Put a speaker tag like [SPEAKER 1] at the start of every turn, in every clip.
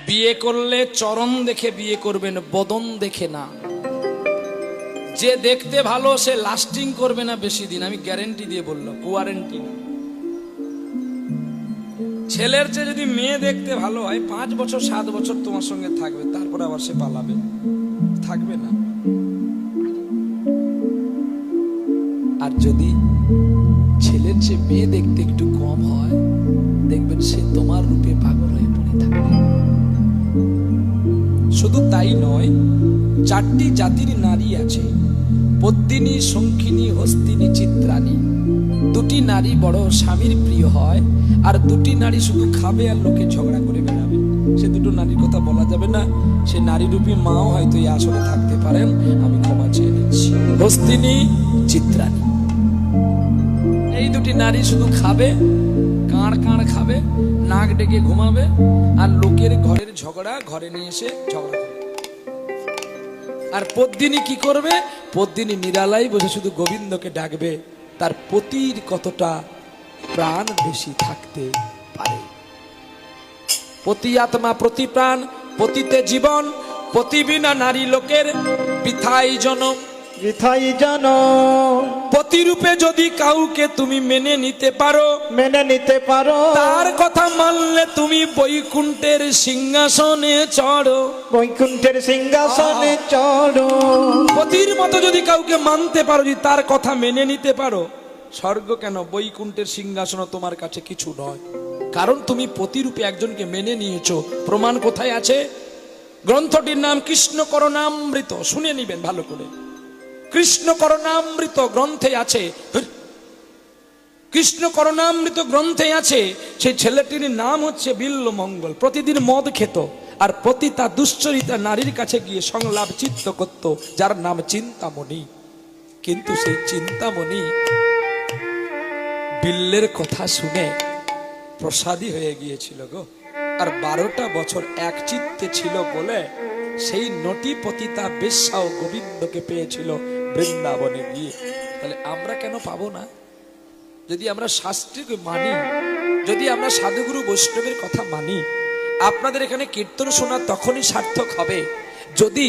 [SPEAKER 1] বিয়ে করলে চরণ দেখে বিয়ে করবেন, বদন দেখে না। যে দেখতে ভালো সে লাস্টিং করবে না বেশি দিন, আমি গ্যারেন্টি দিয়ে বললাম, ওয়ারেন্টি। ছেলের চেয়ে যদি মেয়ে দেখতে ভালো হয় 5 বছর 7 বছর তোমার সঙ্গে থাকবে, তারপরে আবার সে পালাবে, থাকবে না। আর যদি ছেলের চেয়ে মেয়ে দেখতে একটু কম হয়, দেখবেন সে তোমার রূপে পাগল হয়ে পড়ে থাকবে। শুধু তাই নয়, 4টি জাতির নারী আছে, পদ্মিনী, শঙ্খিনী, হস্তিনী, চিত্রাণী। 2টি নারী বড় স্বামীর প্রিয় হয়, আর 2টি নারী শুধু খাবে আর লোকে ঝগড়া করে বেড়াবে। সে 2টো নারীর কথা বলা যাবে না, সে নারী রূপী মাও হয়তো এই আসলে থাকতে পারেন, আমি ক্ষমা চেয়ে নিচ্ছি। হস্তিনী, চিত্রাণী, এই 2টি নারী শুধু খাবে, কাঁড় কাঁড় খাবে, নাক ডেকে ঘুমাবে, আর লোকের ঘরের ঝগড়া ঘরে নিয়ে এসে ঝগড়া করবে। আর পদ্মিনী কি করবে? পদ্মিনী নিরালাই বসে শুধু গোবিন্দকে ডাকবে, তার পতির কতটা প্রাণ বেশি থাকতে পারে। পতি আত্মা, প্রতি প্রাণ, পতিতে জীবন, পতি বিনা নারী লোকের বৃথাই জনম।
[SPEAKER 2] বৃথাই জনম।
[SPEAKER 1] পতিরূপে যদি কাউকে তুমি মেনে নিতে পারো,
[SPEAKER 2] মেনে নিতে পারো,
[SPEAKER 1] তার কথা মানলে তুমি বৈকুণ্ঠের সিংহাসনে চড়ো।
[SPEAKER 2] বৈকুণ্ঠের সিংহাসনে চড়ো।
[SPEAKER 1] পতির মতো যদি কাউকে মানতে পারো, যদি তার কথা মেনে নিতে পারো, স্বর্গ কেন বৈকুণ্ঠের সিংহাসন তোমার কাছে কিছু নয়। কারণ তুমি পতিরূপে একজনকে মেনে নিয়েছো। প্রমাণ কোথায় আছে? গ্রন্থটির নাম কৃষ্ণ করণামৃত, শুনে নিবেন ভালো করে। কৃষ্ণ করণামৃত গ্রন্থে আছে, কৃষ্ণ করণামৃত গ্রন্থে আছে, সেই ছেলেটির নাম হচ্ছে বিল্বমঙ্গল। প্রতিদিন মদ খেত, আর পতিতা দুশ্চরিতা নারীর কাছে গিয়ে সংলাপ চিত্ত করত, যার নাম চিন্তামণি। কিন্তু সেই চিন্তামণি বিল্লের কথা শুনে প্রসাদী হয়ে গিয়েছিল গো। আর 12টা বছর এক চিত্তে ছিল বলে সেই নটি পতিতা বেশ্যাও গোবিন্দকে পেয়েছিল বৃন্দাবনে গিয়ে। তাহলে আমরা কেন পাবো না? যদি আমরা শাস্ত্রকে মানি, যদি আমরা সাধুগুরু বৈষ্ণবের কথা মানি, আপনাদের এখানে কীর্তন শোনা তখনই সার্থক হবে যদি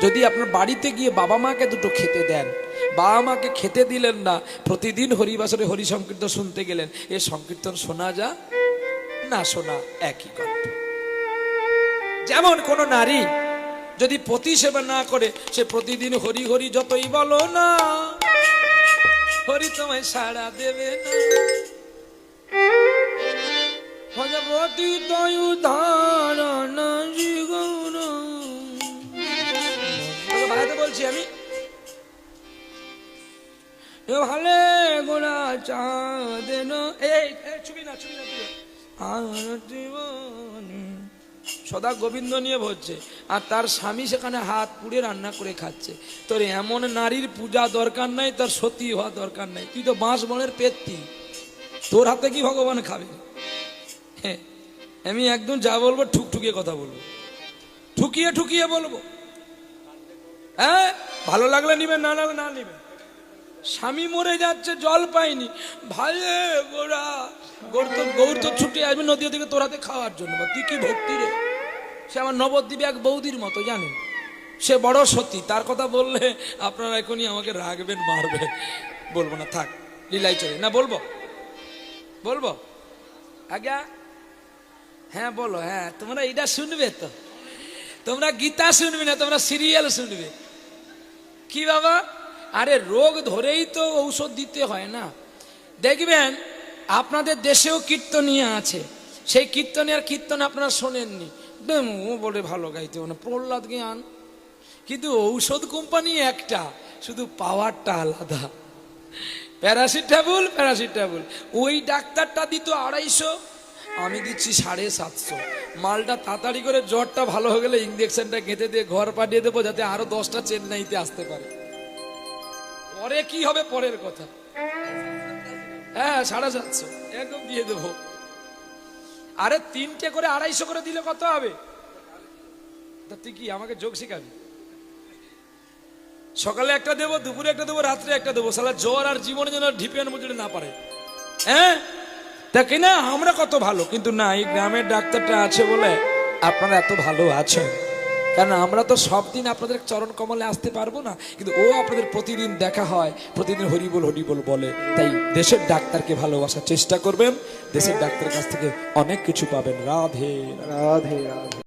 [SPEAKER 1] যদি আপনার বাড়িতে গিয়ে বাবা মাকে দুটো খেতে দেন। বাবা মাকে খেতে দিলেন না, প্রতিদিন হরিবাসরে হরি সংকীর্তন শুনতে গেলেন, এ সংকীর্তন শোনা যা না শোনা একই গল্প। যেমন কোন নারী যদি পতি সেবা না করে, সে প্রতিদিন হরি হরি যতই বলো না, হরি তোমায় সাড়া দেবে না। ভগবতী তয় উদাহরণ ভাইতে বলছি আমি, ভালে গোড়া চাঁদেন, এই ছবি না ছবি না, সদা গোবিন্দ নিয়ে ভরছে, আর তার স্বামী সেখানে হাত পুড়ে রান্না করে খাচ্ছে। তোর এমন নারীর পূজা দরকার নাই, তার সতী হওয়া দরকার নাই। তুই তো বাঁশ বনের পেত্তি, তোর হাতে কি ভগবান খাবে? হ্যাঁ, আমি একদম যা বলবো ঠুকঠুকিয়ে কথা বলবো, ঠুকিয়ে ঠুকিয়ে বলবো। হ্যাঁ, ভালো লাগলে নিবেন, না লাগলে না নিবেন। স্বামী মরে যাচ্ছে, জল পাইনি, ভালে গোড়া গৌর তো ছুটে আসবে নদী থেকে তোর হাতে খাওয়ার জন্য। তুই কি ভক্তি রে! সে আমার নবদ্বীপে এক বৌদির মতো, জানেন, সে বড় সতী। তার কথা বললে আপনারা এখনই আমাকে রাখবেন, মারবেন। বলবো না, থাক, লীলাই চলে না। বলবো বলবো আজ্ঞা, হ্যাঁ বলো। হ্যাঁ, তোমরা এটা শুনবে তো, তোমরা গীতা শুনবে না, তোমরা সিরিয়াল শুনবে। কি বাবা? আরে রোগ ধরেই তো ঔষধ দিতে হয় না। দেখবেন আপনাদের দেশেও কীর্তনিয়া আছে, সেই কীর্তনিয়ার কীর্তন আপনারা শোনেননি। ও বলে ভালো গাইতে, মানে প্রহ্লাদ জ্ঞান, কিন্তু ঔষধ কোম্পানি একটা, শুধু পাওয়ারটা আলাদা। প্যারাসিটামল প্যারাসিটামল, ওই ডাক্তারটা দিত 250, আমি দিচ্ছি 750। মালটা তাড়াতাড়ি করে জ্বরটা ভালো হয়ে গেলে ইঞ্জেকশনটা গেঁথে দিয়ে ঘর পাঠিয়ে দেবো, যাতে আরো 10টা চেন্নাইতে আসতে পারে। পরে কি হবে পরের কথা। হ্যাঁ, 750 একদম দিয়ে দেবো। আরে 3টে করে 250 করে দিলে কত হবে? তুই কি আমাকে যোগ শিখাবি? সকালে একটা দেবো, দুপুরে একটা দেবো, রাত্রে একটা দেবো, শালা জ্বর আর জীবনে যেন ঢিপিয়ান মুচড়ে না পারে। হ্যাঁ, তা কিনা আমরা কত ভালো, কিন্তু না, এই গ্রামের ডাক্তারটা আছে বলে আপনারা এত ভালো আছেন, কারণ আমরা তো সব দিন আপনাদের চরণ কমলে আসতে পারবো না, কিন্তু ও আপনাদের প্রতিদিন দেখা হয়, প্রতিদিন হরিবোল হরিবোল বলে। তাই দেশের ডাক্তারকে ভালোবাসার চেষ্টা করবেন, দেশের ডাক্তারের কাছ থেকে অনেক কিছু পাবেন। রাধে
[SPEAKER 2] রাধে রাধে।